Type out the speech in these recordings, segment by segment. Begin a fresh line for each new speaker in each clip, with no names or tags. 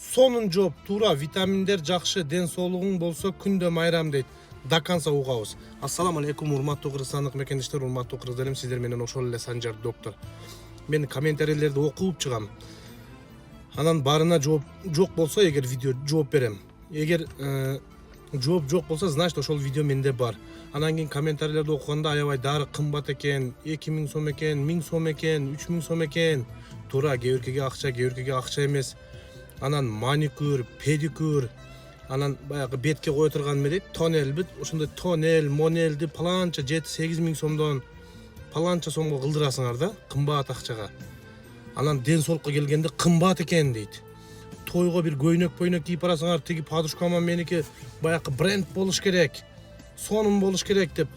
Сонун жооп туура, витаминдер жакшы, ден соолугуң болсо күндө майрам дейт. Даканса угабыз. Ассаламу алейкум, урматтуу кыргызстандык мекендештер, урматтуу кыргыз элем, сиздер менен ошол эле Санжар доктор. Мен комментарийлерди окуп чыгам. Анан барына жооп жок болсо, эгер видео жооп берем. Эгер жооп жок болсо, значит ошол видео менде бар. Анан кийин комментарийлерди окуганда аябай дары кымбат экен, 2000 сом экен, 1000 сом экен, 3000 сом экен. Туура, кээ биркиге акча, кээ биркиге акча эмес. Анан маникюр, педикюр, анан баягы бетке кое турган эме дейт, тоннель бит, ошондой тоннель, монельди паланча 7-8 миң сомдон паланча сомго кылдырасыңар да, кымбат акчага. Анан ден соолукка келгенде кымбат экен дейт. Тойго бир көйнөк кийип барасыңар, тиги подушкама меники баягы бренд болуш керек, сонун болуш керек деп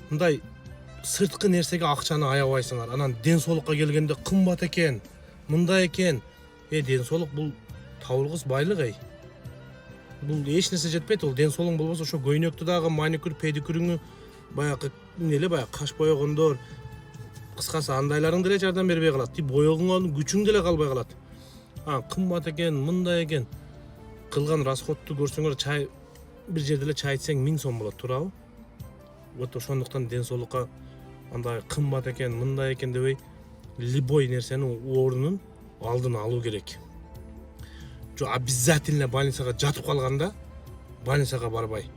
мындай сырткы нерсеге акчаны аябайсыңар. Анан ден соолукка келгенде кымбат экен, мындай экен. Ден соолук бул табылгыс байлык эй. Бул эч нерсе жетпейт, ол ден соолугуң болбосо ошо көйнөктү дагы маникюр, педикюрүңү баягы эле баягы каш боёгондор, кыскасы андайларың деле жардам бербей калат. Ти боёгуңдун күчүң деле калбай калат. Кымбат экен, мындай экен. Кылган расходту көрсөңөр, чай бир жерде эле чай ичсең 1000 сом болот, туурабы? Вот ошондуктан ден соолукка андай кымбат экен, мындай экен дебей, любой нерсенин ордунун алдын алуу керек. Жо обязательно больницага жатып калганда больницага барбай.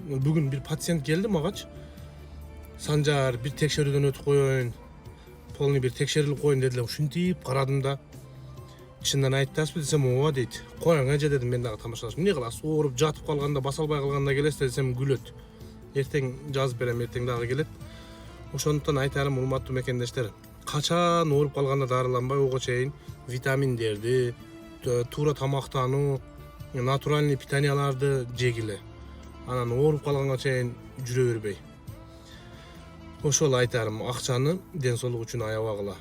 Бүгүн бир пациент келди магачы. Санжар, бир текшерүүдөн өтүп коеюн, полный бир текшерилип коеюн дедилер. Ушинтип карадым да. Чындан айтасызбы десем, ооба дейт. Коюң эже дедим, мен дагы тамашалашым. Эмне кыласыз? Ооруп жатып калганда, баса албай калганда келесиз десем, күлөт. Эртең жазып берем, эртең дагы келет. Ошондуктан айтарым, урматтуу мекендештер, качан ооруп калганда дарыланбай ого чейин витаминдерди, туура тамактануу, натуральный питанияларды жегиле. Анан ооруп калганга чейин жүрө бербей. Ошол айтарым, акчаны ден соолук үчүн аябагыла.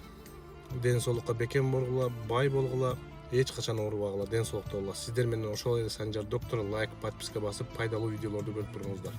Ден соолукка бекем болгула, бай болгула, эч качан оорубагыла, ден соолукта болгула. Сиздер менен ошол эле Санжар доктор, лайк, подписка басып, пайдалуу видеолорду көрүп туруңуздар.